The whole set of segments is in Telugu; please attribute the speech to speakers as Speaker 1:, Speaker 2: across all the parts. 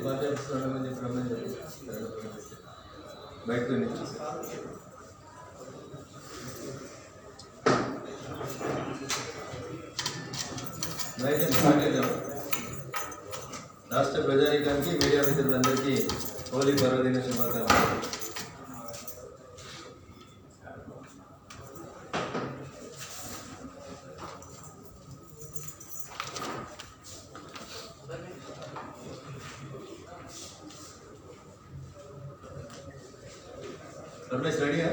Speaker 1: పార్టీ ఆఫీస్ అని చెప్పి రమ్మని చెప్పి బయటకు రాష్ట్ర ప్రజానీకానికి మీడియా మిత్రులందరికీ హోలీ పర్వదిన శుభాకాంక్షలు. రమేష్ రెడీయా?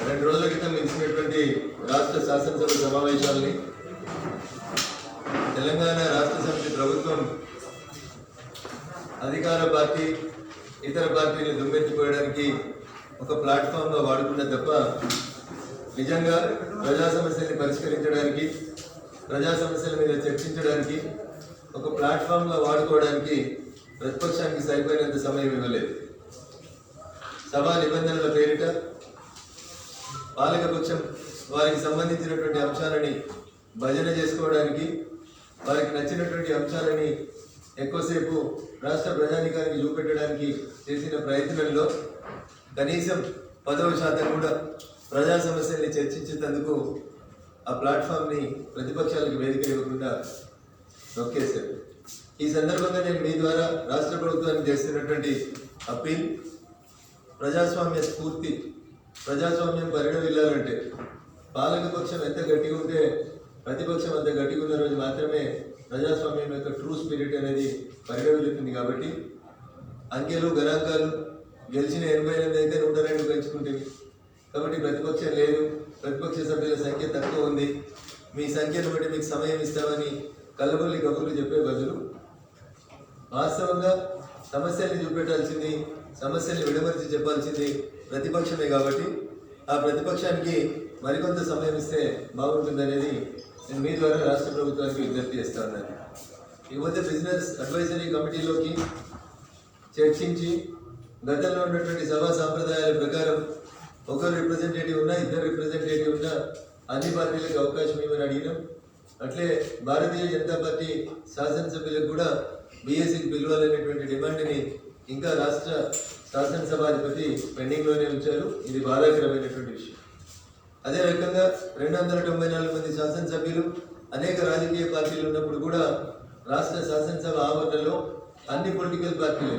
Speaker 1: 2 రోజుల క్రితం ఇచ్చినటువంటి రాష్ట్ర శాసనసభ సమావేశాలని తెలంగాణ రాష్ట్ర సమితి ప్రభుత్వం అధికార పార్టీ ఇతర పార్టీని దుమ్మెత్తిపోయడానికి ఒక ప్లాట్ఫామ్గా వాడుకున్న తప్ప నిజంగా ప్రజా సమస్యల్ని పరిష్కరించడానికి ప్రజా సమస్యల మీద చర్చించడానికి ఒక ప్లాట్ఫామ్గా వాడుకోవడానికి ప్రతిపక్షానికి సరిపోయినంత సమయం ఇవ్వలేదు. సభా నిబంధనల పేరిట పాలకపక్షం వారికి సంబంధించినటువంటి అంశాలని భజన చేసుకోవడానికి వారికి నచ్చినటువంటి అంశాలని ఎక్కువసేపు రాష్ట్ర ప్రజానీకానికి చూపెట్టడానికి చేసిన ప్రయత్నంలో కనీసం 10% కూడా ప్రజా సమస్యల్ని చర్చించేందుకు ఆ ప్లాట్ఫామ్ని ప్రతిపక్షాలకు వేదిక ఇవ్వకుండా నొక్కేశారు. ఈ సందర్భంగా నేను మీ ద్వారా రాష్ట్ర ప్రభుత్వానికి చేస్తున్నటువంటి అప్పీల్, ప్రజాస్వామ్య స్ఫూర్తి ప్రజాస్వామ్యం పరిణమిల్లాలంటే పాలకపక్షం ఎంత గట్టిగా ఉంటే ప్రతిపక్షం అంత గట్టిగా ఉన్న రోజు మాత్రమే ప్రజాస్వామ్యం యొక్క ట్రూ స్పిరిట్ అనేది పరిణమిల్లుతుంది. కాబట్టి అంకెలు గణాంకాలు గెలిచిన 88 అయితే 102 పెంచుకుంటుంది. కాబట్టి ప్రతిపక్షం లేదు, ప్రతిపక్ష సభ్యుల సంఖ్య తక్కువ ఉంది, మీ సంఖ్యను బట్టి మీకు సమయం ఇస్తామని కల్లబొల్లి కబుర్లు చెప్పే బదులు వాస్తవంగా సమస్యల్ని చూపెట్టాల్సింది, సమస్యల్ని విడమర్చి చెప్పాల్సింది ప్రతిపక్షమే. కాబట్టి ఆ ప్రతిపక్షానికి మరికొంత సమయం ఇస్తే బాగుంటుందనేది నేను మీ ద్వారా రాష్ట్ర ప్రభుత్వానికి విజ్ఞప్తి చేస్తా ఉన్నాను. ఇకపోతే బిజినెస్ అడ్వైజరీ కమిటీలోకి చర్చించి గతంలో ఉన్నటువంటి సభా సాంప్రదాయాల ప్రకారం ఒకరు రిప్రజెంటేటివ్ ఉన్నా 2 రిప్రజెంటేటివ్ ఉన్నా అన్ని పార్టీలకు అవకాశం ఇవ్వని అడిగినాం. అట్లే భారతీయ జనతా పార్టీ శాసనసభ్యులకు కూడా బీఎస్సీకి పిలవాలనేటువంటి డిమాండ్ని ఇంకా రాష్ట్ర శాసనసభాధిపతి పెండింగ్లోనే ఉంచారు. ఇది బాధాకరమైనటువంటి విషయం. అదే రకంగా 294 మంది శాసనసభ్యులు అనేక రాజకీయ పార్టీలు ఉన్నప్పుడు కూడా రాష్ట్ర శాసనసభ ఆవరణలో అన్ని పొలిటికల్ పార్టీలు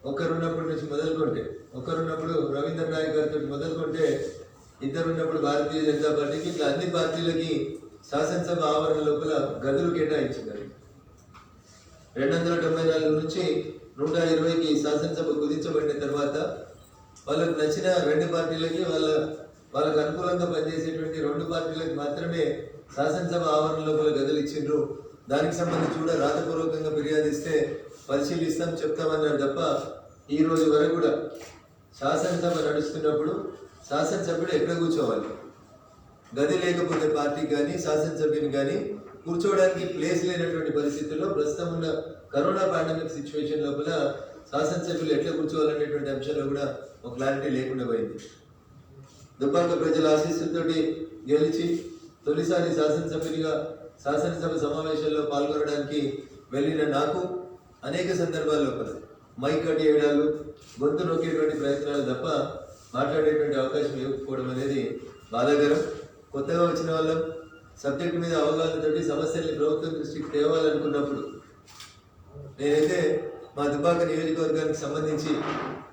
Speaker 1: ఒకరున్నప్పటి నుంచి మొదలుకుంటే, ఒకరున్నప్పుడు రవీంద్ర నాయక్ గారితో మొదలుకుంటే, 2 ఉన్నప్పుడు భారతీయ జనతా పార్టీకి, ఇట్లా అన్ని పార్టీలకి శాసనసభ ఆవరణ లోపల గదులు కేటాయించారు. 294 నుంచి 120కి శాసనసభ కుదించబడిన తర్వాత వాళ్ళకు నచ్చిన 2 పార్టీలకి వాళ్ళకు అనుకూలంగా పనిచేసేటువంటి 2 పార్టీలకు మాత్రమే శాసనసభ ఆవరణ లోపల గదులు ఇచ్చిండ్రు. దానికి సంబంధించి కూడా రాతపూర్వకంగా ఫిర్యాదు ఇస్తే పరిశీలిస్తాం చెప్తామన్నారు తప్ప ఈ రోజు వరకు కూడా శాసనసభ నడుస్తున్నప్పుడు శాసనసభ్యుడు ఎక్కడ కూర్చోవాలి, గది లేకపోతే పార్టీ కానీ శాసనసభ్యుని కానీ కూర్చోవడానికి ప్లేస్ లేనటువంటి పరిస్థితుల్లో ప్రస్తుతం ఉన్న కరోనా పాండమిక్ సిచ్యువేషన్ లోపల శాసనసభ్యులు ఎట్లా కూర్చోవాలనేటువంటి అంశంలో కూడా ఒక క్లారిటీ లేకుండా పోయింది. దుబ్బాక ప్రజల ఆశీస్సులతోటి గెలిచి తొలిసారి శాసనసభ్యునిగా శాసనసభ సమావేశాల్లో పాల్గొనడానికి వెళ్ళిన నాకు అనేక సందర్భాల్లో మైక్ కట్టేయడాలు, గొంతు నొక్కేటువంటి ప్రయత్నాలు తప్ప మాట్లాడేటువంటి అవకాశం ఇవ్వకపోవడం అనేది బాధాకరం. కొత్తగా వచ్చిన వాళ్ళం సబ్జెక్టు మీద అవగాహనతోటి సమస్యల్ని ప్రభుత్వం దృష్టికి తేవాలనుకున్నప్పుడు నేనైతే మా దుబ్బాక నియోజకవర్గానికి సంబంధించి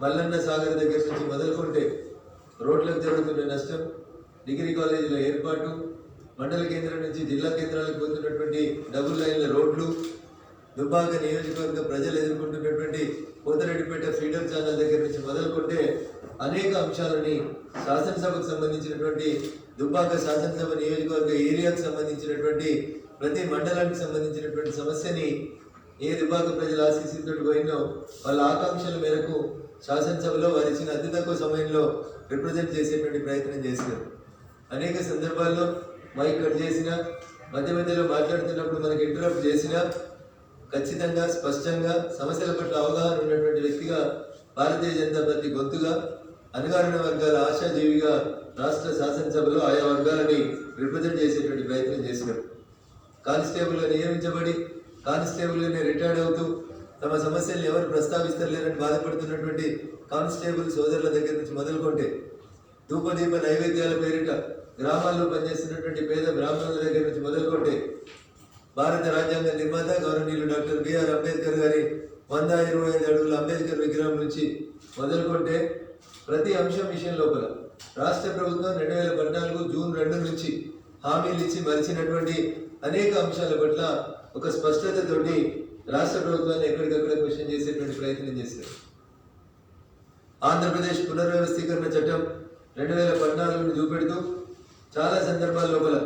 Speaker 1: మల్లన్న సాగర్ దగ్గర నుంచి మొదలుకుంటే రోడ్లకు జరుగుతున్న నష్టం, డిగ్రీ కాలేజీల ఏర్పాటు, మండల కేంద్రం నుంచి జిల్లా కేంద్రాలకు పోతున్నటువంటి డబుల్ లైన్ల రోడ్లు, దుబ్బాక నియోజకవర్గ ప్రజలు ఎదుర్కొంటున్నటువంటి కోతరెడ్డిపేట ఫ్రీడమ్ ఛానల్ దగ్గర నుంచి మొదలుకుంటే అనేక అంశాలని శాసనసభకు సంబంధించినటువంటి దుబ్బాక శాసనసభ నియోజకవర్గ ఏరియాకు సంబంధించినటువంటి ప్రతి మండలానికి సంబంధించినటువంటి సమస్యని ఏ దుబ్బాక ప్రజల ఆశీస్సులతో పోయినో వాళ్ళ ఆకాంక్షల మేరకు శాసనసభలో వారు ఇచ్చిన అతి తక్కువ సమయంలో రిప్రజెంట్ చేసేటువంటి ప్రయత్నం చేశారు. అనేక సందర్భాల్లో మైక్ కట్ చేసినా, మధ్య మధ్యలో మాట్లాడుతున్నప్పుడు మనకి ఇంటరప్ట్ చేసినా ఖచ్చితంగా స్పష్టంగా సమస్యల పట్ల అవగాహన ఉన్నటువంటి వ్యక్తిగా భారతీయ జనతా పార్టీ గొంతుగా అణగారిన వర్గాల ఆశాజీవిగా రాష్ట్ర శాసనసభలో ఆయా వర్గాలని రిప్రజెంట్ చేసేటువంటి ప్రయత్నం చేసినారు. కానిస్టేబుల్గా నియమించబడి కానిస్టేబుల్ని రిటైర్డ్ అవుతూ తమ సమస్యల్ని ఎవరు ప్రస్తావిస్తలేరని బాధపడుతున్నటువంటి కానిస్టేబుల్ సోదరుల దగ్గర నుంచి మొదలుకుంటే ధూపదీప నైవేద్యాల పేరిట గ్రామాల్లో పనిచేస్తున్నటువంటి పేద బ్రాహ్మణుల దగ్గర నుంచి మొదలుకుంటే భారత రాజ్యాంగ నిర్మాత గౌరవనీయులు డాక్టర్ బిఆర్ అంబేద్కర్ గారి 125 అడుగుల అంబేద్కర్ విగ్రహం నుంచి మొదలుకుంటే ప్రతి అంశం విషయం లోపల రాష్ట్ర ప్రభుత్వం 2014 జూన్ 2 నుంచి హామీలు ఇచ్చి మరిచినటువంటి అనేక అంశాల పట్ల ఒక స్పష్టతతోటి రాష్ట్ర ప్రభుత్వాన్ని ఎక్కడికక్కడ క్వశ్చన్ చేసేటువంటి ప్రయత్నం చేశారు. ఆంధ్రప్రదేశ్ పునర్వ్యవస్థీకరణ చట్టం 2014ను చూపెడుతూ చాలా సందర్భాల లోపల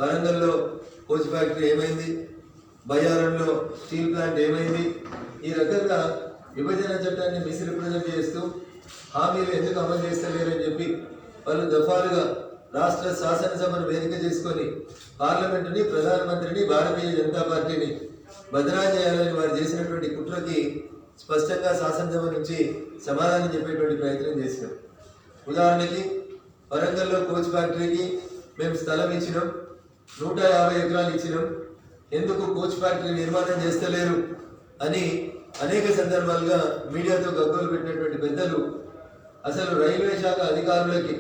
Speaker 1: వరంగల్లో కోచ్ ఫ్యాక్టరీ ఏమైంది, బయ్యారంలో స్టీల్ ప్లాంట్ ఏమైంది, ఈ రకంగా విభజన చట్టాన్ని మిస్రిప్రజెంట్ చేస్తూ హామీలు ఎందుకు అమలు చేస్తలేరని చెప్పి పలు దఫాలుగా రాష్ట్ర శాసనసభను వేదిక చేసుకొని పార్లమెంటుని, ప్రధానమంత్రిని, భారతీయ జనతా పార్టీని బదనాం చేయాలని వారు చేసినటువంటి కుట్రకి స్పష్టంగా శాసనసభ నుంచి సమాధానం చెప్పేటువంటి ప్రయత్నం చేసినాం. ఉదాహరణకి వరంగల్లో కోచ్ ఫ్యాక్టరీకి మేము స్థలం ఇచ్చినాం, 150 ఎకరాలు ఇచ్చినాం, ఎందుకు కోచ్ ఫ్యాక్టరీ నిర్మాణం చేస్తలేరు అని అనేక సందర్భాలుగా మీడియాతో గగ్గోలు పెట్టినటువంటి పెద్దలు అసలు రైల్వే శాఖ అధికారులకి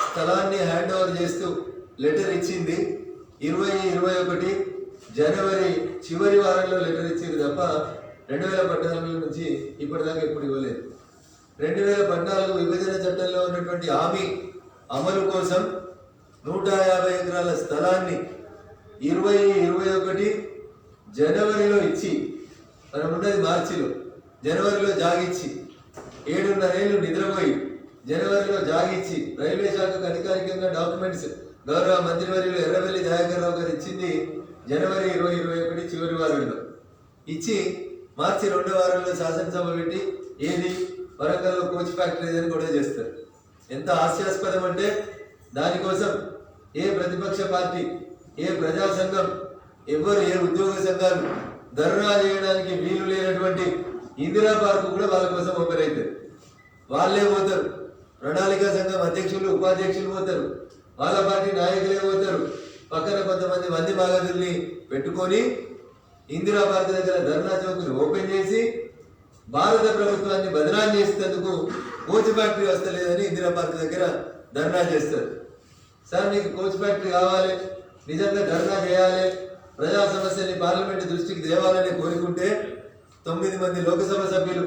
Speaker 1: స్థలాన్ని హ్యాండ్ ఓవర్ చేస్తూ లెటర్ ఇచ్చింది 2021 జనవరి చివరి వారంలో లెటర్ ఇచ్చింది తప్ప 2014 నుంచి ఇప్పటిదాకా ఎప్పుడు ఇవ్వలేదు. 2014 విభజన చట్టంలో ఉన్నటువంటి హామీ అమలు కోసం 150 ఎకరాల స్థలాన్ని 2021 జనవరిలో ఇచ్చి, మనం ఉన్నది మార్చిలో, జనవరిలో జాగిచ్చి 7.5 ఏళ్ళు నిద్రపోయి జనవరిలో జాగిచ్చి రైల్వే శాఖకు అధికారికంగా డాక్యుమెంట్స్ గౌరవ మంత్రివర్యులు ఎర్రవెల్లి దయాకర్ రావు గారు ఇచ్చింది జనవరి 2021 చివరి వారంలో ఇచ్చి మార్చి 2వ వారంలో శాసనసభ పెట్టి ఏది వరంగల్లో కోచ్ ఫ్యాక్టరీ అని గొడవ చేస్తారు. ఎంత హాస్యాస్పదం అంటే దానికోసం ఏ ప్రతిపక్ష పార్టీ, ఏ ప్రజా సంఘం, ఎవరు, ఏ ఉద్యోగ సంఘాలు ధర్నా చేయడానికి వీలు లేనటువంటి ఇందిరా పార్కు కూడా వాళ్ళ కోసం ఓపెన్ అవుతారు. వాళ్ళే పోతారు, ప్రణాళికా సంఘం అధ్యక్షులు, ఉపాధ్యక్షులు పోతారు, వాళ్ళ పార్టీ నాయకులే పోతారు, పక్కన కొంతమంది మంది మాగదుల్ని పెట్టుకొని ఇందిరా పార్క్ దగ్గర ధర్నా చౌక్ని ఓపెన్ చేసి భారత ప్రభుత్వాన్ని బదనాం చేసేందుకు కోచ్ ఫ్యాక్టరీ వస్తలేదని ఇందిరా పార్క్ దగ్గర ధర్నా చేస్తారు. సార్ మీకు కోచ్ ఫ్యాక్టరీ కావాలి, నిజంగా ధర్నా చేయాలి, ప్రజా సమస్యని పార్లమెంటు దృష్టికి తేవాలని కోరుకుంటే 9 మంది లోకసభ సభ్యులు,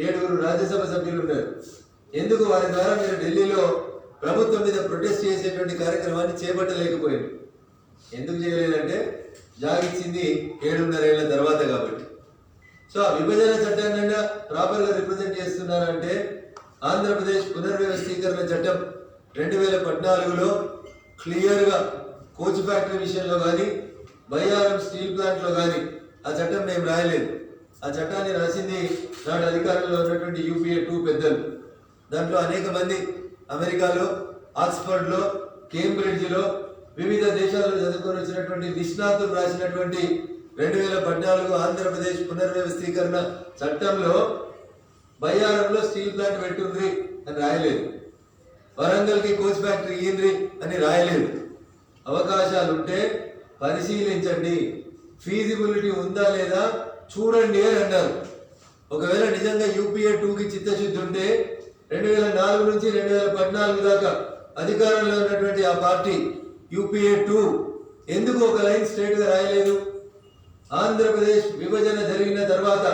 Speaker 1: 7 రాజ్యసభ సభ్యులు ఉన్నారు. ఎందుకు వారి ద్వారా మీరు ఢిల్లీలో ప్రభుత్వం మీద ప్రొటెస్ట్ చేసేటువంటి కార్యక్రమాన్ని చేపట్టలేకపోయారు? ఎందుకు చేయలేదంటే జాగిచ్చింది 7.5 ఏళ్ల తర్వాత కాబట్టి. సో ఆ విభజన చట్టాన్ని ప్రాపర్గా రిప్రజెంట్ చేస్తున్నారంటే ఆంధ్రప్రదేశ్ పునర్వ్యవస్థీకరణ చట్టం 2014లో క్లియర్గా కోచ్ ఫ్యాక్టరీ విషయంలో కానీ, బయ్యారం స్టీల్ ప్లాంట్లో కానీ ఆ చట్టం మేము రాయలేదు. ఆ చట్టాన్ని రాసింది నాటి అధికారంలో ఉన్నటువంటి UPA 2 పెద్దలు. దాంట్లో అనేక మంది అమెరికాలో, ఆక్స్ఫర్డ్లో, కేంబ్రిడ్జ్లో, వివిధ దేశాల్లో చదువుకొని వచ్చినటువంటి నిష్ణాతులు రాసినటువంటి 2014 ఆంధ్రప్రదేశ్ పునర్వ్యవస్థీకరణ చట్టంలో బయ్యారంలో స్టీల్ ప్లాంట్ పెట్టుంది అని రాయలేదు, వరంగల్కి కోచ్ ఫ్యాక్టరీ ఇయ్యండ్రి అని రాయలేదు. అవకాశాలు ఉంటే పరిశీలించండి, ఫీజిబిలిటీ ఉందా లేదా చూడండి అని అన్నారు. ఒకవేళ నిజంగా UPA 2కి చిత్తశుద్ధి ఉంటే 2004 నుంచి 2014 దాకా అధికారంలో ఉన్నటువంటి ఆ పార్టీ UPA 2 ఎందుకు ఒక లైన్ స్ట్రేట్ గా రాయలేదు? ఆంధ్రప్రదేశ్ విభజన జరిగిన తర్వాత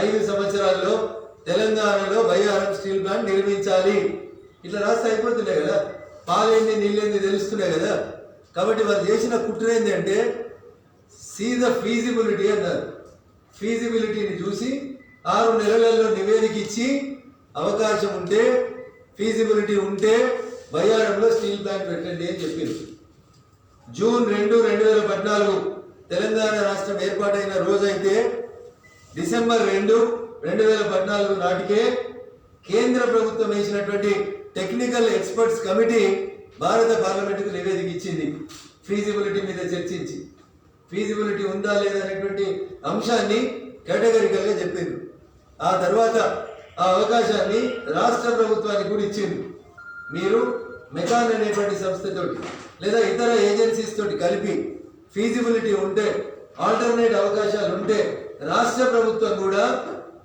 Speaker 1: 5 సంవత్సరాల్లో తెలంగాణలో బయ్యారం స్టీల్ ప్లాంట్ నిర్మించాలి, ఇట్లా రాస్తే అయిపోతున్నాయి కదా, పాలేంది నీళ్ళేంది తెలుస్తున్నాయి కదా. కాబట్టి వారు చేసిన కుట్ర ఏంటి అంటే సీ ద ఫీజిబిలిటీ అన్నారు. ఫీజిబిలిటీని చూసి 6 నెలలలో నివేదిక ఇచ్చి అవకాశం ఉంటే, ఫీజిబిలిటీ ఉంటే బయ్యారంలో స్టీల్ ప్లాంట్ పెట్టండి అని చెప్పింది. జూన్ 2, 2014 తెలంగాణ రాష్ట్రం ఏర్పాటైన రోజైతే డిసెంబర్ 2, 2014 నాటికే కేంద్ర ప్రభుత్వం వేసినటువంటి టెక్నికల్ ఎక్స్పర్ట్స్ కమిటీ భారత పార్లమెంటుకు నివేదిక ఇచ్చింది. ఫీజిబిలిటీ మీద చర్చించి ఫీజిబిలిటీ ఉందా లేదా అనేటువంటి అంశాన్ని కేటగిరికల్గా చెప్పింది. ఆ తర్వాత ఆ అవకాశాన్ని రాష్ట్ర ప్రభుత్వానికి కూడా ఇచ్చింది. మీరు మెకాన్ అనేటువంటి సంస్థతోటి లేదా ఇతర ఏజెన్సీస్ తోటి కలిపి ఫీజిబిలిటీ ఉంటే ఆల్టర్నేట్ అవకాశాలు ఉంటే రాష్ట్ర ప్రభుత్వం కూడా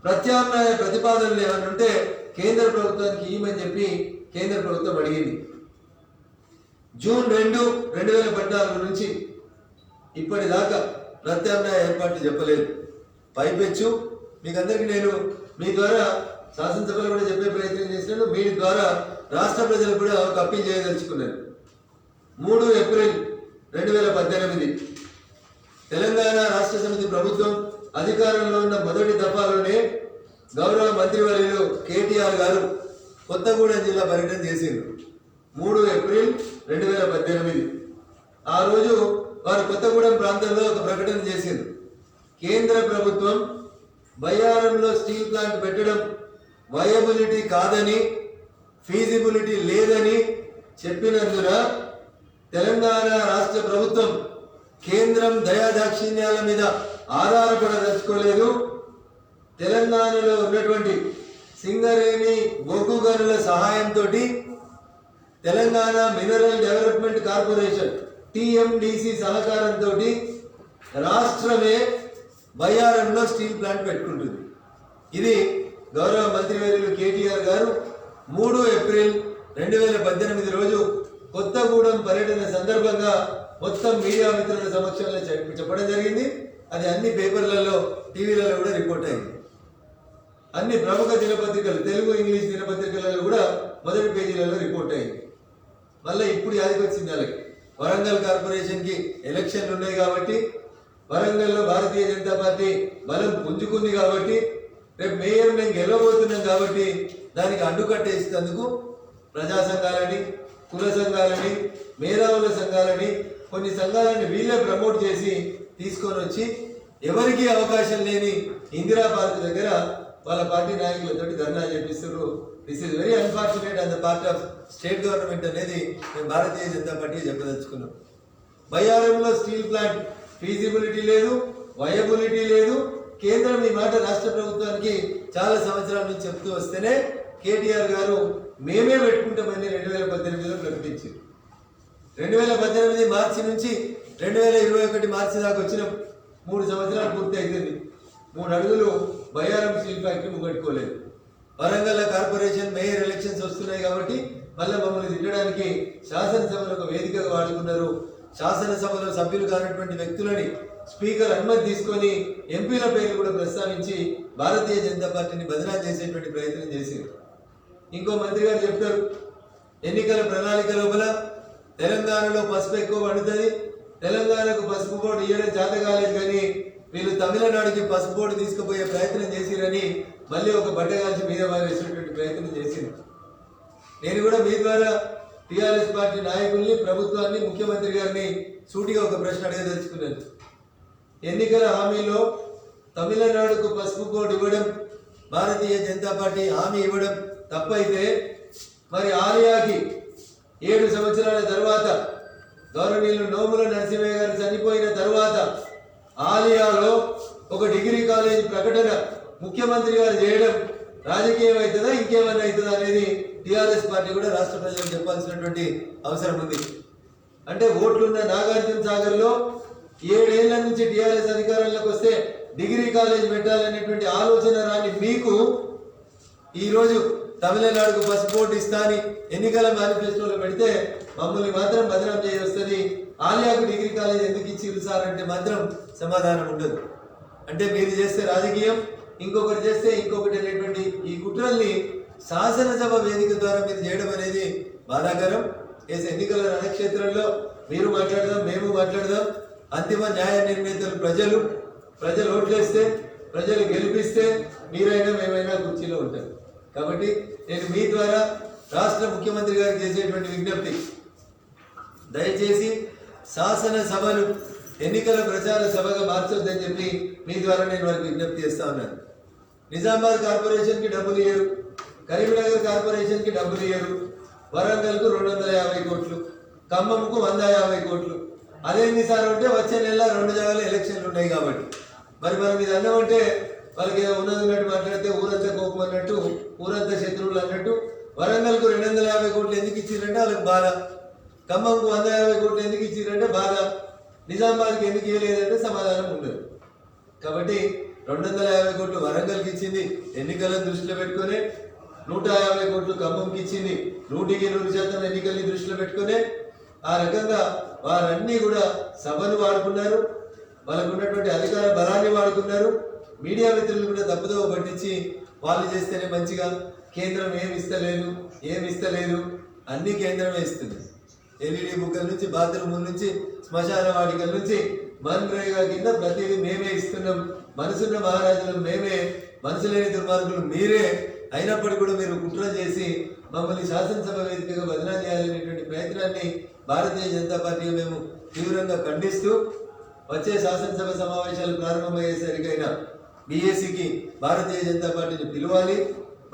Speaker 1: ప్రత్యామ్నాయ ప్రతిపాదనలు ఏమైనా ఉంటే కేంద్ర ప్రభుత్వానికి ఇవ్వమని చెప్పి కేంద్ర ప్రభుత్వం అడిగింది. జూన్ 2, 2014 నుంచి ఇప్పటిదాకా ప్రత్యామ్నాయ ఏర్పాట్లు చెప్పలేదు. పైపెచ్చు మీకందరికీ నేను మీ ద్వారా శాసనసభలో కూడా చెప్పే ప్రయత్నం చేసినాను. మీ ద్వారా రాష్ట్ర ప్రజలకు కూడా ఒక అప్పీల్ చేయదలుచుకున్నాను. 3 ఏప్రిల్ 2018 తెలంగాణ రాష్ట్ర సమితి ప్రభుత్వం అధికారంలో ఉన్న మొదటి దఫాలోనే గౌరవ మంత్రివర్యులు కేటీఆర్ గారు కొత్తగూడెం జిల్లా పర్యటన చేసింది. 3 ఏప్రిల్ 2018 ఆ రోజు వారు కొత్తగూడెం ప్రాంతంలో ఒక ప్రకటన చేసింది. కేంద్ర ప్రభుత్వం బయ్యారంలో స్టీల్ ప్లాంట్ పెట్టడం వయబిలిటీ కాదని, ఫీజిబిలిటీ లేదని చెప్పినందున తెలంగాణ రాష్ట్ర ప్రభుత్వం కేంద్రం దయాదాక్షిణ్యాల మీద ఆధారపడదలుచుకోలేదు. తెలంగాణలో ఉన్నటువంటి సింగరేణి బొగ్గు గనుల సహాయంతో తెలంగాణ మినరల్ డెవలప్మెంట్ కార్పొరేషన్ టిఎండిసి సహకారంతో రాష్ట్రమే బయ్యారంలో స్టీల్ ప్లాంట్ పెట్టుకుంటుంది. ఇది గౌరవ మంత్రివర్యులు కేటీఆర్ గారు 3 ఏప్రిల్ 2018 రోజు కొత్తగూడెం పర్యటన సందర్భంగా మొత్తం మీడియా మిత్రుల సమక్షంలో చెప్పడం జరిగింది. అది అన్ని పేపర్లలో, టీవీలలో కూడా రిపోర్ట్ అయింది. అన్ని ప్రముఖ దినపత్రికలు, తెలుగు ఇంగ్లీష్ దినపత్రికలలో కూడా మొదటి పేజీలలో రిపోర్ట్ అయింది. మళ్ళీ ఇప్పుడు యాదికి వచ్చింది వాళ్ళకి వరంగల్ కార్పొరేషన్కి ఎలక్షన్లు ఉన్నాయి కాబట్టి, వరంగల్లో భారతీయ జనతా పార్టీ బలం పుంజుకుంది కాబట్టి, రేపు మేయర్ మేము గెలవబోతున్నాం కాబట్టి దానికి అడ్డుకట్టేసేందుకు ప్రజా సంఘాలని, కుల సంఘాలని, మేధావుల సంఘాలని, కొన్ని సంఘాలని వీళ్ళే ప్రమోట్ చేసి తీసుకొని వచ్చి ఎవరికి అవకాశం లేని ఇందిరా పార్క్ దగ్గర వాళ్ళ పార్టీ నాయకులతో ధర్నా చేపిస్తారు. This is very unfortunate on the part of state government అనేది మేము Bharatiya Janata party చెప్పదలుచుకున్నాం. బయ్యారంలో steel plant feasibility లేదు, వయబిలిటీ లేదు. కేంద్రం ఈ మాట రాష్ట్ర ప్రభుత్వానికి చాలా సంవత్సరాల నుంచి చెప్తూ వస్తేనే కేటీఆర్ గారు మేమే పెట్టుకుంటామని 2018లో ప్రకటించారు. 2018 మార్చి నుంచి 2021 మార్చి దాకా వచ్చిన 3 సంవత్సరాలు పూర్తి అవుతుంది. 3 అడుగులు Bayyaram steel factory ముగ్గట్టుకోలేదు. Warangal corporation mayor elections వస్తున్నాయి కాబట్టి మళ్ళీ మమ్మల్ని తిట్టడానికి శాసనసభలో ఒక వేదికగా వాడుకున్నారు. శాసనసభలో సభ్యులు కానటువంటి వ్యక్తులని స్పీకర్ అనుమతి తీసుకొని ఎంపీల పేర్లు కూడా ప్రస్తావించి భారతీయ జనతా పార్టీని బదనాలు చేసేటువంటి ప్రయత్నం చేశారు. ఇంకో మంత్రి గారు చెప్తారు, ఎన్నికల ప్రణాళిక లోపల తెలంగాణలో పసుపు ఎక్కువ పడుతుంది, తెలంగాణకు పసుపు బోర్డు ఇవ్వడం చేత కాలేదు కానీ వీళ్ళు తమిళనాడుకి పసుపు బోర్డు తీసుకుపోయే ప్రయత్నం చేసిరని మళ్ళీ ఒక బట్టగాల్చి మీద వేసేటువంటి ప్రయత్నం చేసింది. నేను కూడా మీ ద్వారా టీఆర్ఎస్ పార్టీ నాయకుల్ని, ప్రభుత్వాన్ని, ముఖ్యమంత్రి గారిని సూటిగా ఒక ప్రశ్న అడగదలుచుకున్నాను. ఎన్నికల హామీలో తమిళనాడుకు పసుపు బోర్డు ఇవ్వడం, భారతీయ జనతా పార్టీ హామీ ఇవ్వడం తప్పైతే మరి ఆలియాకి 7 సంవత్సరాల తర్వాత గౌరవనీయులు నోముల నరసింహయ్య గారు చనిపోయిన తర్వాత ఆలియాలో ఒక డిగ్రీ కాలేజ్ ప్రకటన ముఖ్యమంత్రి గారు చేయడం రాజకీయం అవుతుందా, ఇంకేమైనా అవుతుందా అనేది టీఆర్ఎస్ పార్టీ కూడా రాష్ట్ర ప్రజలకు చెప్పాల్సినటువంటి అవసరం ఉంది. అంటే ఓట్లున్న నాగార్జున సాగర్ లో 7 ఏళ్ల నుంచి టీఆర్ఎస్ అధికారంలోకి వస్తే డిగ్రీ కాలేజ్ పెట్టాలనేటువంటి ఆలోచన రాని మీకు ఈరోజు తమిళనాడుకు పసుపు బోర్డు ఇస్తా అని ఎన్నికల మేనిఫెస్టోలో పెడితే మమ్మల్ని మాత్రం బదనాం చేయవస్తుంది. ఆలియాకు డిగ్రీ కాలేజ్ ఎందుకు ఇచ్చిరు సార్ అంటే మాత్రం సమాధానం ఉండదు. అంటే మీరు చేస్తే రాజకీయం, ఇంకొకటి చేస్తే ఇంకొకటి అనేటువంటి ఈ కుట్రల్ని శాసనసభ వేదిక ద్వారా మీరు చేయడం అనేది బాధాకరం. ఎన్నికల రణక్షేత్రంలో మీరు మాట్లాడదాం, మేము మాట్లాడదాం. అంతిమ న్యాయ నిర్ణేతలు ప్రజలు ఓట్లేస్తే, ప్రజలు గెలిపిస్తే మీరైనా మేమైనా కుర్చీలో ఉంటారు. కాబట్టి నేను మీ ద్వారా రాష్ట్ర ముఖ్యమంత్రి గారికి చేసేటువంటి విజ్ఞప్తి, దయచేసి శాసనసభను ఎన్నికల ప్రచార సభగా మార్చొద్దని చెప్పి మీ ద్వారా నేను వారికి విజ్ఞప్తి చేస్తా ఉన్నాను. నిజామాబాద్ కార్పొరేషన్కి డబ్బులు ఇయ్యరు, కరీంనగర్ కార్పొరేషన్కి డబ్బులు ఇయ్యరు, వరంగల్కు 250 కోట్లు, ఖమ్మంకు 150 కోట్లు. అదేంటి సార్ అంటే వచ్చే నెల 2 జాగాలో ఎలక్షన్లు ఉన్నాయి కాబట్టి. మరి మనం ఇది అన్నామంటే వాళ్ళకి ఉన్నది ఉన్నట్టు మాట్లాడితే ఊరంతా కోపం అన్నట్టు, ఊరంతా శత్రువులు అన్నట్టు. వరంగల్కు 250 కోట్లు ఎందుకు ఇచ్చిరంటే వాళ్ళకి బాధ, ఖమ్మంకు 150 కోట్లు ఎందుకు ఇచ్చిరంటే బాధ. నిజామాబాద్కి ఎందుకు ఇవ్వలేదంటే సమాధానం ఉండదు. కాబట్టి 250 కోట్లు వరంగల్కి ఇచ్చింది ఎన్నికలను దృష్టిలో పెట్టుకుని, 150 కోట్లు ఖమ్మంకి ఇచ్చింది 100% ఎన్నికల్ని దృష్టిలో పెట్టుకుని. ఆ రకంగా వారన్నీ కూడా సభను వాడుకున్నారు, వాళ్ళకు ఉన్నటువంటి అధికార బలాన్ని వాడుకున్నారు. మీడియా మిత్రులు కూడా తప్పుదోవ పట్టించి వాళ్ళు చేస్తేనే మంచిగా, కేంద్రం ఏమి ఇస్తలేదు అన్ని కేంద్రమే ఇస్తుంది. ఎల్ఈడి బుక్కల నుంచి, బాత్రూముల నుంచి, శ్మశాన వాటికల నుంచి, మన్రేగా కింద ప్రతిదీ మేమే ఇస్తున్నాం. మనసున్న మహారాజులు మేమే, మనసు లేని దుర్మార్గులు మీరే. అయినప్పటికీ కూడా మీరు కుట్ర చేసి మమ్మల్ని శాసనసభ వేదికగా బదనా చేయాలనేటువంటి ప్రయత్నాన్ని భారతీయ జనతా పార్టీ మేము తీవ్రంగా ఖండిస్తూ, వచ్చే శాసనసభ సమావేశాలు ప్రారంభమయ్యేసరికైనా బీఏసీకి భారతీయ జనతా పార్టీని పిలవాలి.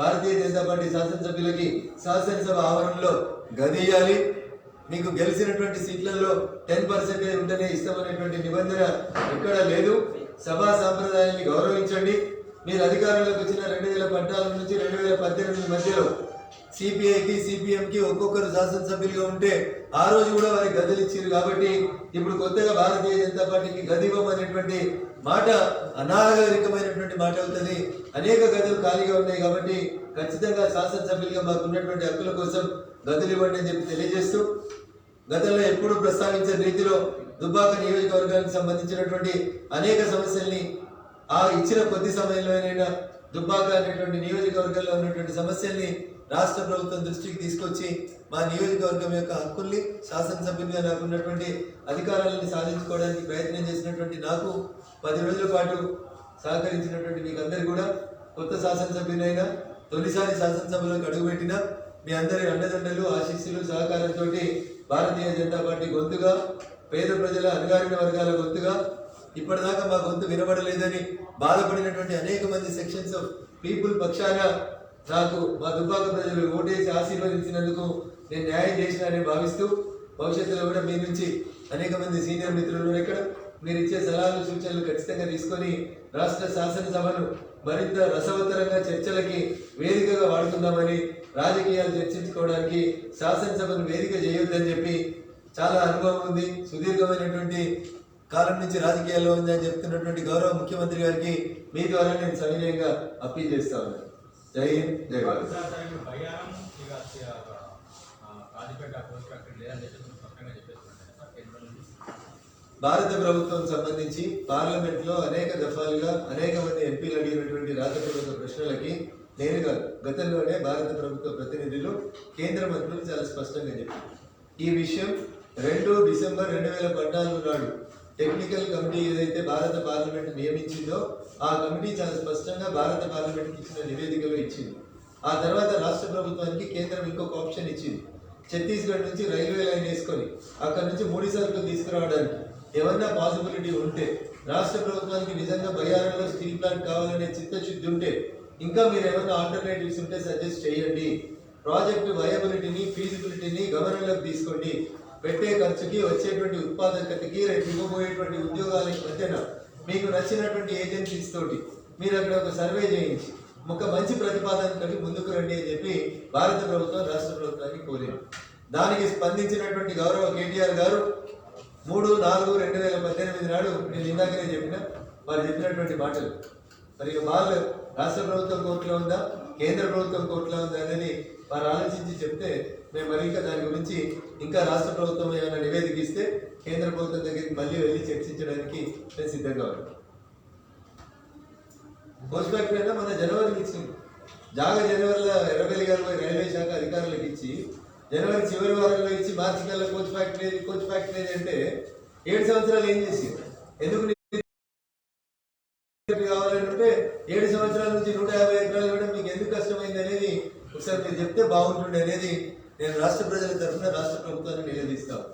Speaker 1: భారతీయ జనతా పార్టీ శాసనసభ్యులకి శాసనసభ ఆవరణలో గది ఇవ్వాలి. మీకు గెలిచినటువంటి సీట్లలో 10% ఉంటేనే ఇస్తామనేటువంటి నిబంధన ఎక్కడా లేదు. సభా సాంప్రదాయాన్ని గౌరవించండి. మీరు అధికారంలోకి వచ్చిన 2014 నుంచి 2018 మధ్యలో సిపిఐకి, సిపిఎంకి ఒక్కొక్కరు శాసనసభ్యులుగా ఉంటే ఆ రోజు కూడా వారికి గదులు ఇచ్చారు. కాబట్టి ఇప్పుడు కొత్తగా భారతీయ జనతా పార్టీకి గది ఇవ్వమనేటువంటి మాట అనాగరికమైనటువంటి మాట అవుతుంది. అనేక గదులు ఖాళీగా ఉన్నాయి కాబట్టి ఖచ్చితంగా శాసనసభ్యులుగా మాకు ఉన్నటువంటి హక్కుల కోసం గదులు ఇవ్వండి అని చెప్పి తెలియజేస్తూ, గతంలో ఎప్పుడు ప్రస్తావించిన రీతిలో దుబ్బాక నియోజకవర్గానికి సంబంధించినటువంటి అనేక సమస్యల్ని ఆ ఇచ్చిన కొద్ది సమయంలోనైనా దుబ్బాక అనేటువంటి నియోజకవర్గంలో ఉన్నటువంటి సమస్యల్ని రాష్ట్ర ప్రభుత్వం దృష్టికి తీసుకొచ్చి మా నియోజకవర్గం యొక్క హక్కుల్ని శాసనసభ్యులుగా నాకు ఉన్నటువంటి అధికారాలను సాధించుకోవడానికి ప్రయత్నం చేసినటువంటి నాకు 10 రోజుల పాటు సహకరించినటువంటి మీకు అందరు కూడా, కొత్త శాసనసభ్యులైనా తొలిసారి శాసనసభలోకి అడుగుపెట్టిన మీ అందరి అండదండలు, ఆశీస్సులు, సహకారంతో భారతీయ జనతా పార్టీ గొంతుగా, పేద ప్రజల అణగారిన వర్గాల గొంతుగా, ఇప్పటిదాకా మా గొంతు వినబడలేదని బాధపడినటువంటి అనేక మంది సెక్షన్స్ ఆఫ్ పీపుల్ పక్షాన నాకు మా దుబ్బాక ప్రజలు ఓటేసి ఆశీర్వదించినందుకు నేను న్యాయం చేసినానని భావిస్తూ, భవిష్యత్తులో కూడా మీ నుంచి అనేక మంది సీనియర్ మిత్రులు ఇక్కడ మీరు ఇచ్చే సలహాలు, సూచనలు ఖచ్చితంగా తీసుకొని రాష్ట్ర శాసనసభను మరింత రసవత్తరంగా చర్చలకి వేదికగా వాడుకుందామని, రాజకీయాలు చర్చించుకోవడానికి శాసనసభను వేదిక చేయొద్దని చెప్పి, చాలా అనుభవం ఉంది, సుదీర్ఘమైనటువంటి కాలం నుంచి రాజకీయాల్లో ఉందని చెప్తున్నటువంటి గౌరవ ముఖ్యమంత్రి గారికి మీ ద్వారా నేను సవినయంగా అప్పీల్ చేస్తా ఉన్నాను. జై హింద్, జై భారత్. భారత ప్రభుత్వం సంబంధించి పార్లమెంట్ లో అనేక దఫాలుగా అనేక మంది ఎంపీలు అడిగినటువంటి రాష్ట్రపతి ప్రశ్నలకి నేను కాదు, గతంలోనే భారత ప్రభుత్వ ప్రతినిధులు, కేంద్ర మంత్రులు చాలా స్పష్టంగా చెప్పారు. ఈ విషయం 2 డిసెంబర్ 2014 నాడు టెక్నికల్ కమిటీ ఏదైతే భారత పార్లమెంట్ నియమించిందో ఆ కమిటీ చాలా స్పష్టంగా భారత పార్లమెంట్కి ఇచ్చిన నివేదికలో ఇచ్చింది. ఆ తర్వాత రాష్ట్ర ప్రభుత్వానికి కేంద్రం ఇంకొక ఆప్షన్ ఇచ్చింది. ఛత్తీస్గఢ్ నుంచి రైల్వే లైన్ వేసుకొని అక్కడ నుంచి ముడి సరుకులు తీసుకురావడానికి ఏమన్నా పాసిబిలిటీ ఉంటే, రాష్ట్ర ప్రభుత్వానికి నిజంగా బయ్యారంలో స్టీల్ ప్లాంట్ కావాలనే చిత్తశుద్ధి ఉంటే, ఇంకా మీరు ఏమైనా ఆల్టర్నేటివ్స్ ఉంటే సజెస్ట్ చేయండి. ప్రాజెక్టు వయబిలిటీని, ఫీజిబిలిటీని గమనంలోకి తీసుకోండి. పెట్టే ఖర్చుకి, వచ్చేటువంటి ఉత్పాదకతకి, రేపు ఇవ్వబోయేటువంటి ఉద్యోగాలకి మధ్యన మీకు నచ్చినటువంటి ఏజెన్సీస్ తోటి మీరు అక్కడ ఒక సర్వే చేయించి ఒక మంచి ప్రతిపాదనతో ముందుకు రండి అని చెప్పి భారత ప్రభుత్వం రాష్ట్ర ప్రభుత్వానికి కోరింది. దానికి స్పందించినటువంటి గౌరవ కేటీఆర్ గారు 3/4/2018 నాడు నేను ఇందాకనే చెప్పిన వారు చెప్పినటువంటి మాటలు, మరి వాళ్ళు రాష్ట్ర ప్రభుత్వం కోర్టులో ఉందా, కేంద్ర ప్రభుత్వం కోర్టులో ఉందా అనేది వారు ఆలోచించి చెప్తే మేము మరి ఇంకా దాని గురించి ఇంకా రాష్ట్ర ప్రభుత్వం ఏమైనా నివేదిక ఇస్తే కేంద్ర ప్రభుత్వం దగ్గరికి మళ్ళీ వెళ్ళి చర్చించడానికి నేను సిద్ధంగా ఉన్నాను. పోస్ట్ ఫ్యాక్టరీ అయినా మన జనవరికి ఇచ్చింది. జనవరిలో ఎర్రబెల్లి గారు రైల్వే శాఖ అధికారులకు ఇచ్చి జనవరి చివరి వారంలో ఇచ్చి మార్చి కల్లా కోచ్ ఫ్యాక్టరీ అంటే 7 సంవత్సరాలు ఏం చేసింది? ఎందుకు కావాలంటే 7 సంవత్సరాల నుంచి 150 ఎకరాలు ఇవ్వడం మీకు ఎందుకు కష్టమైంది అనేది ఒకసారి మీరు చెప్తే బాగుంటుండే అనేది నేను రాష్ట్ర ప్రజల తరఫున రాష్ట్ర ప్రభుత్వాన్ని నిలదీస్తాను.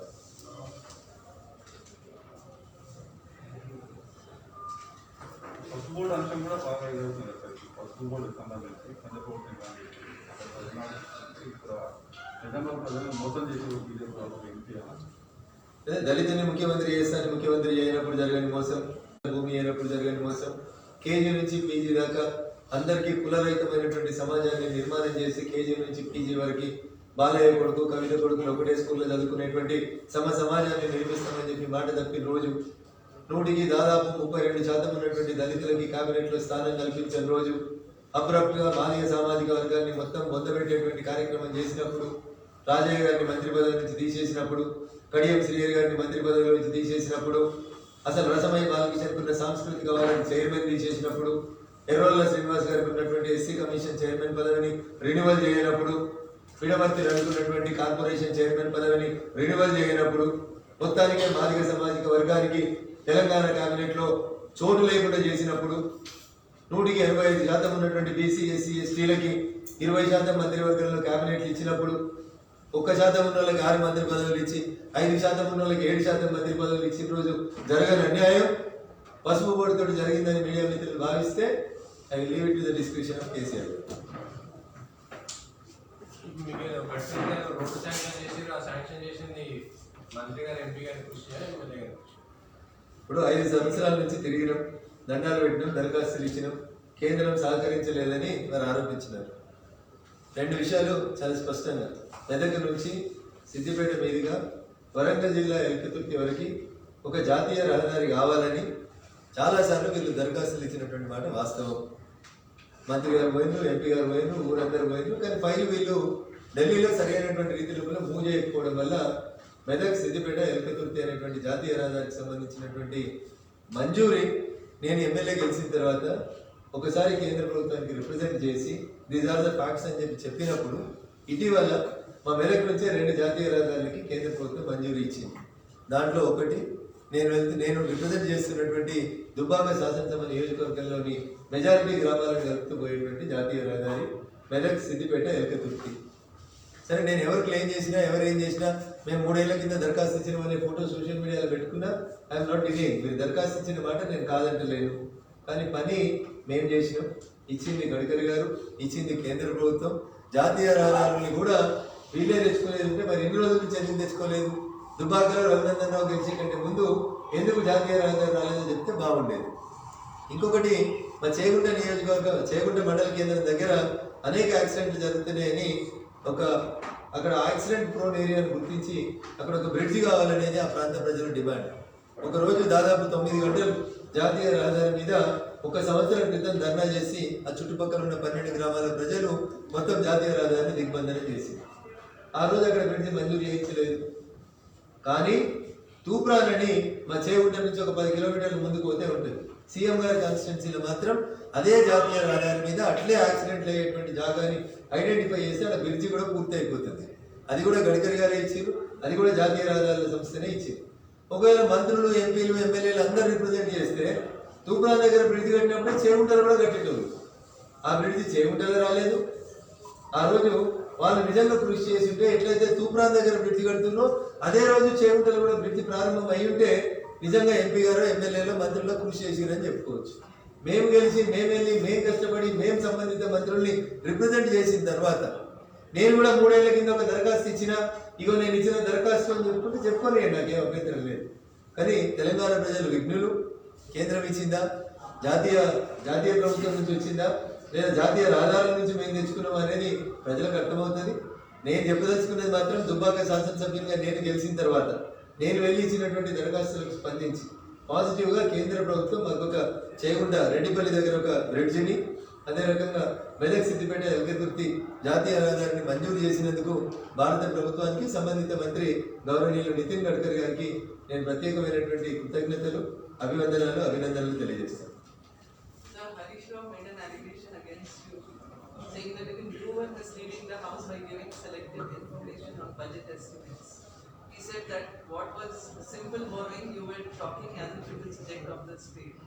Speaker 2: పసుపు బోర్డు అంశం కూడా బాగా ఎదుగుతుంది సార్. పసుపు బోర్డు సంబంధించి మోసం చేసి
Speaker 1: దళితుని ముఖ్యమంత్రి చేస్తాను, ముఖ్యమంత్రి అయినప్పుడు జరగని మోసం, భూమి అయినప్పుడు జరగని మోసం, కేజీ నుంచి పీజీ దాకా అందరికీ కులరహితమైనటువంటి సమాజాన్ని నిర్మాణం చేసి కేజీ నుంచి పీజీ వరకు బాలయ్య కొడుకు కవిత కొడుకులు ఒకటే స్కూల్లో చదువుకునేటువంటి సమాజాన్ని నిర్మిస్తామని చెప్పి మాట తప్పిన రోజు, 100కి దాదాపు 32% ఉన్నటువంటి దళితులకి కేబినెట్లో స్థానం కల్పించిన రోజు, అప్రప్ట్గా మాదిగ సామాజిక వర్గాన్ని మొత్తం పొందబెట్టేటువంటి కార్యక్రమం చేసినప్పుడు, రాజయ్య గారిని మంత్రి పదవి నుంచి తీసేసినప్పుడు, కడియం శ్రీహరి గారిని మంత్రి పదవి నుంచి తీసేసినప్పుడు, అసలు రసమై బాలకిషన్కున్న సాంస్కృతిక వారిని చైర్మన్ తీసేసినప్పుడు, ఎర్రోళ్ళ శ్రీనివాస్ గారికి ఉన్నటువంటి ఎస్సీ కమిషన్ చైర్మన్ పదవిని రెన్యువల్ చేయనప్పుడు, పిడమర్తి అనుకున్నటువంటి కార్పొరేషన్ చైర్మన్ పదవిని రెన్యువల్ చేయనప్పుడు, మొత్తానికి మాదిగ సామాజిక వర్గానికి తెలంగాణ కేబినెట్ లో చోటు లేకుండా చేసినప్పుడు, 100కి 85% ఉన్నటువంటి బీసీ ఎస్సీ ఎస్టీలకి 20% మంత్రివర్గంలో కేబినెట్లు ఇచ్చినప్పుడు, 1% ఉన్న వాళ్ళకి 6 మంత్రి పదవులు ఇచ్చి 5% ఉన్న వాళ్ళకి 7% మంత్రి పదవులు ఇచ్చిన రోజు జరగని అన్యాయం పసుపు బోర్డుతో జరిగిందని మీడియా మిత్రులు భావిస్తే I will leave it to the description of KCR.
Speaker 3: Road sanction చేసి ఆ శాంక్షన్ చేసింది మంత్రి గారు, ఎంపీ గారి కృషి, ఎమ్మెల్యే గారి కృషి.
Speaker 1: ఇప్పుడు 5 సంవత్సరాల నుంచి తిరిగినాం, దండాలు పెట్టినాం, దరఖాస్తులు ఇచ్చినాం, కేంద్రం సహకరించలేదని వారు ఆరోపించినారు. 2 విషయాలు చాలా స్పష్టంగా, మెదక్ నుంచి సిద్దిపేట మీదుగా వరంగల్ జిల్లా ఎల్కతుర్తి వరకు ఒక జాతీయ రహదారి కావాలని చాలాసార్లు వీళ్ళు దరఖాస్తులు ఇచ్చినటువంటి మాట వాస్తవం. మంత్రి గారు పోయినారు, ఎంపీ గారు పోయినారు, ఊరందరూ పోయినారు, కానీ ఫైల్ వీళ్ళు ఢిల్లీలో సరైనటువంటి రీతిలో మూవ్ చేయకపోవడం వల్ల మెదక్ సిద్దిపేట ఎల్కతుర్తి అనేటువంటి జాతీయ రహదారికి సంబంధించినటువంటి మంజూరి నేను ఎమ్మెల్యే గెలిచిన తర్వాత ఒకసారి కేంద్ర ప్రభుత్వానికి రిప్రజెంట్ చేసి దీస్ ఆర్ ద ఫ్యాక్ట్స్ అని చెప్పినప్పుడు ఇటీవల మా మెదక్ నుంచే 2 జాతీయ రహదారులకి కేంద్ర ప్రభుత్వం మంజూరు ఇచ్చింది. దాంట్లో ఒకటి నేను రిప్రజెంట్ చేస్తున్నటువంటి దుబ్బాక శాసనసభ నియోజకవర్గంలోని మెజారిటీ గ్రామాలను కలుపుతూ పోయేటువంటి జాతీయ రహదారి మెదక్ సిద్దిపేట ఎల్కతుర్తి. సరే, నేను ఎవరు క్లెయిమ్ చేసినా ఎవరు ఏం చేసినా మేము 3 ఏళ్ల కింద దరఖాస్తు ఇచ్చిన అనే ఫోటో సోషల్ మీడియాలో పెట్టుకున్నా ఐఎమ్ నాట్ డినేయింగ్. మీరు దరఖాస్తు ఇచ్చిన మాట నేను కాదంటలేను, కానీ పని మేము చేసినాం. ఇచ్చింది గడ్కరీ గారు, ఇచ్చింది కేంద్ర ప్రభుత్వం. జాతీయ రహదారుల్ని కూడా వీళ్ళే తెచ్చుకోలేదు అంటే మరి ఎన్ని రోజుల నుంచి ఎందుకు తెచ్చుకోలేదు? దుబ్బాకలో రఘునందన్ రావు గెలిచే కంటే ముందు ఎందుకు జాతీయ రహదారి రాలేదో చెప్తే బాగుండేది. ఇంకొకటి, మా చేగుంట నియోజకవర్గం చేగుంట మండల కేంద్రం దగ్గర అనేక యాక్సిడెంట్లు జరుగుతున్నాయని అక్కడ యాక్సిడెంట్ ప్రోన్ ఏరియాను గుర్తించి అక్కడ ఒక బ్రిడ్జి కావాలనేది ఆ ప్రాంత ప్రజల డిమాండ్. ఒకరోజు దాదాపు 9 గంటలు జాతీయ రహదారి మీద 1 సంవత్సరం క్రితం ధర్నా చేసి ఆ చుట్టుపక్కల ఉన్న 12 గ్రామాల ప్రజలు మొత్తం జాతీయ రహదారిని దిగ్బంధన చేసి ఆ రోజు అక్కడ బ్రిడ్జి మంజూరు చేయించలేదు. కానీ తూప్రాలని మా చేగుంట నుంచి ఒక 10 కిలోమీటర్ల ముందుకు పోతే ఉంటుంది. సీఎం గారి కాన్స్టిట్యున్సీలో మాత్రం అదే జాతీయ రహదారి మీద అట్లే యాక్సిడెంట్లు అయ్యేటువంటి జాగాని ఐడెంటిఫై చేసి అక్కడ బ్రిడ్జి కూడా పూర్తి అయిపోతుంది. అది కూడా గడ్కరీ గారే ఇచ్చారు, అది కూడా జాతీయ రహదారుల సంస్థనే ఇచ్చారు. ఒకవేళ మంత్రులు, ఎంపీలు, ఎమ్మెల్యేలు అందరూ రిప్రజెంట్ చేస్తే తూప్రా దగ్గర బ్రిడ్జి కట్టినప్పుడు చేగుంటలు కూడా కట్టేటోళ్ళు. ఆ బ్రిడ్జి చేగుంటలో రాలేదు. ఆ రోజు వాళ్ళు నిజంగా కృషి చేసి ఉంటే ఎట్లయితే తూప్రాన్ దగ్గర బ్రిడ్జి కడుతున్నో అదే రోజు చేగుంటలో కూడా బ్రిడ్జి ప్రారంభం అయి ఉంటే నిజంగా ఎంపీ గారు, ఎమ్మెల్యేలు, మంత్రుల్లో కృషి చేసిరని చెప్పుకోవచ్చు. మేము గెలిచి, మేము వెళ్ళి, మేము కష్టపడి, మేము సంబంధిత మంత్రుల్ని రిప్రజెంట్ చేసిన తర్వాత నేను కూడా 3 ఏళ్ల కింద ఒక దరఖాస్తు ఇచ్చినా, ఇగో నేను ఇచ్చిన దరఖాస్తు అని చెప్పుకొని నాకేం అభ్యంతరం లేదు. కానీ తెలంగాణ ప్రజలు విఘ్నులు. కేంద్రం ఇచ్చిందా, జాతీయ ప్రభుత్వం నుంచి వచ్చిందా, లేదా జాతీయ రహదారుల నుంచి మేము తెచ్చుకున్నాం అనేది ప్రజలకు అర్థమవుతుంది. నేను చెప్పదలుచుకున్నది మాత్రం దుబ్బాక శాసనసభ్యునిగా నేను గెలిచిన తర్వాత నేను వెళ్ళి ఇచ్చినటువంటి దరఖాస్తులకు స్పందించి పాజిటివ్గా కేంద్ర ప్రభుత్వం మాకొక చేగుంట రెడ్డిపల్లి దగ్గర ఒక బ్రిడ్జిని, అదే రకంగా మెదక్ సిద్దిపేట ఎల్కతుర్తి జాతీయ రహదారిని మంజూరు చేసినందుకు భారత ప్రభుత్వానికి, సంబంధిత మంత్రి గౌరవనీయులు నితిన్ గడ్కరీ గారికి నేను ప్రత్యేకమైనటువంటి కృతజ్ఞతలు, అభినందనలు తెలియజేస్తాను.
Speaker 4: Saying that even you were misleading the House by giving selective information on budget estimates. He said that what was simple borrowing, you were talking as if it is debt of the state.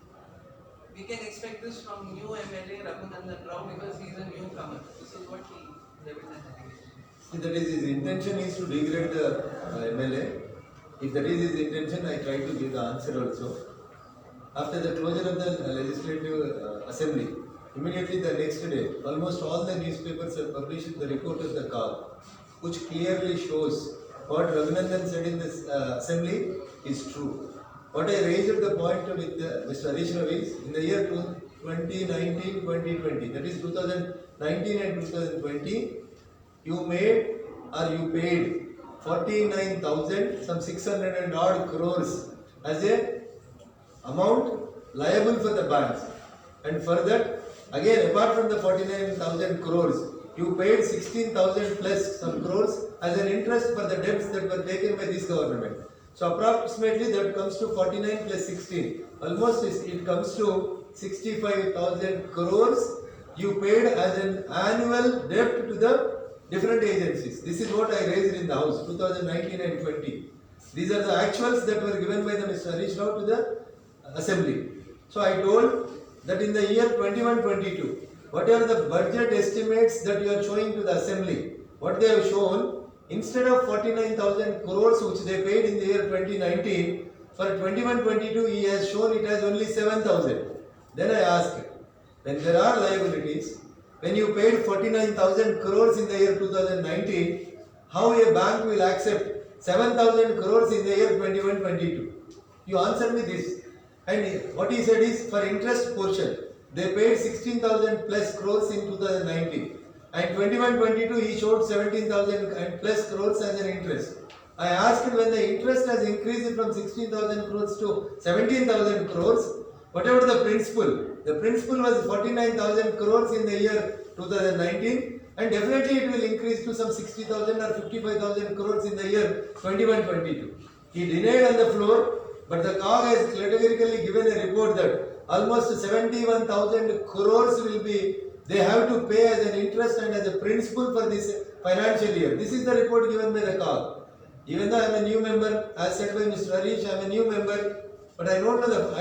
Speaker 4: We can expect this from new MLA Raghunandan Rao because he is a newcomer. This is what he leveled an allegation.
Speaker 1: That is his intention is to degrade the MLA. If that is his intention, I try to give the answer also. After the closure of the legislative assembly, immediately the next day, almost all the newspapers have published the report of the call, which clearly shows what Raghunandan said in this assembly is true. What I raised the point with Mr. Harish Ravi is, in the year 2019-2020, that is 2019 and 2020, you made or you paid 49,000 some 600 and odd crores as a amount liable for the banks, and for that again apart from the 49,000 crores you paid 16,000 plus some crores as an interest for the debts that were taken by this government. So approximately that comes to 49 plus 16, almost it comes to 65,000 crores you paid as an annual debt to the different agencies. This is what I raised in the House 2019 and 20. These are the actuals that were given by the Mr. Harish Rao to the Assembly. So I told that in the year 21-22, whatever the budget estimates that you are showing to the Assembly, what they have shown, instead of 49,000 crores which they paid in the year 2019, for 21-22 he has shown it as only 7,000. Then I asked, when there are liabilities, when you paid 49,000 crores in the year 2019, how a bank will accept 7,000 crores in the year 21-22? You answer me this. And what he said is, for interest portion, they paid 16,000 plus crores in 2019. And 21-22 he showed 17,000 and plus crores as an interest. I asked when the interest has increased from 16,000 crores to 17,000 crores, whatever the principal was 49,000 crores in the year 2019, and definitely it will increase to some 60,000 or 55,000 crores in the year 21-22. He denied on the floor, but the COG has categorically given a report that almost 71,000 crores will be, they have to pay as an interest and as a principal for this financial year. This is the report given by the COG. Even though I am a new member, as said by Mr. Harish, I am a new member, but I don't know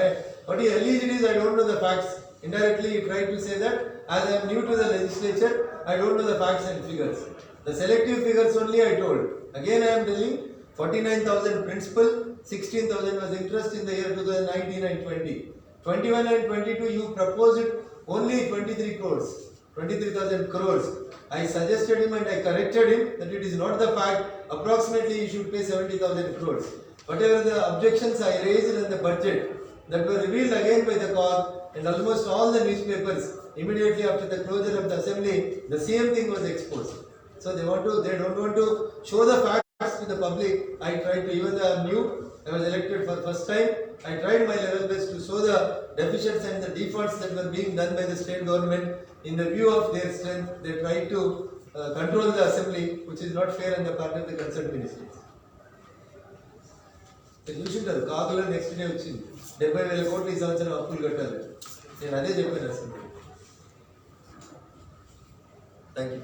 Speaker 1: what he alleged is I don't know the facts. Indirectly he tried to say that as I am new to the legislature, I don't know the facts and figures. The selective figures only I told. Again I am telling 49,000 principal, 16,000 was interest in the year 2019 and 20. 21 and 22 you proposed only 23,000 crores. I suggested him and I corrected him that it is not the fact. Approximately you should pay 70,000 crores. Whatever the objections I raised in the budget that were revealed again by the COG and almost all the newspapers immediately after the closure of the Assembly, the same thing was exposed. So they don't want to show the facts to the public. I tried to, even though I am new, I was elected for the first time, I tried my level best to show the deficiencies and the defaults that were being done by the state government. In the view of their strength, they tried to control the Assembly, which is not fair on the part of the concerned ministries. చూసింటారు కాకులో next day వచ్చింది 70,000 కోట్లు ఈ సంవత్సరం అప్పులు కట్టాలి. నేను అదే చెప్పాను అసలు. Thank you.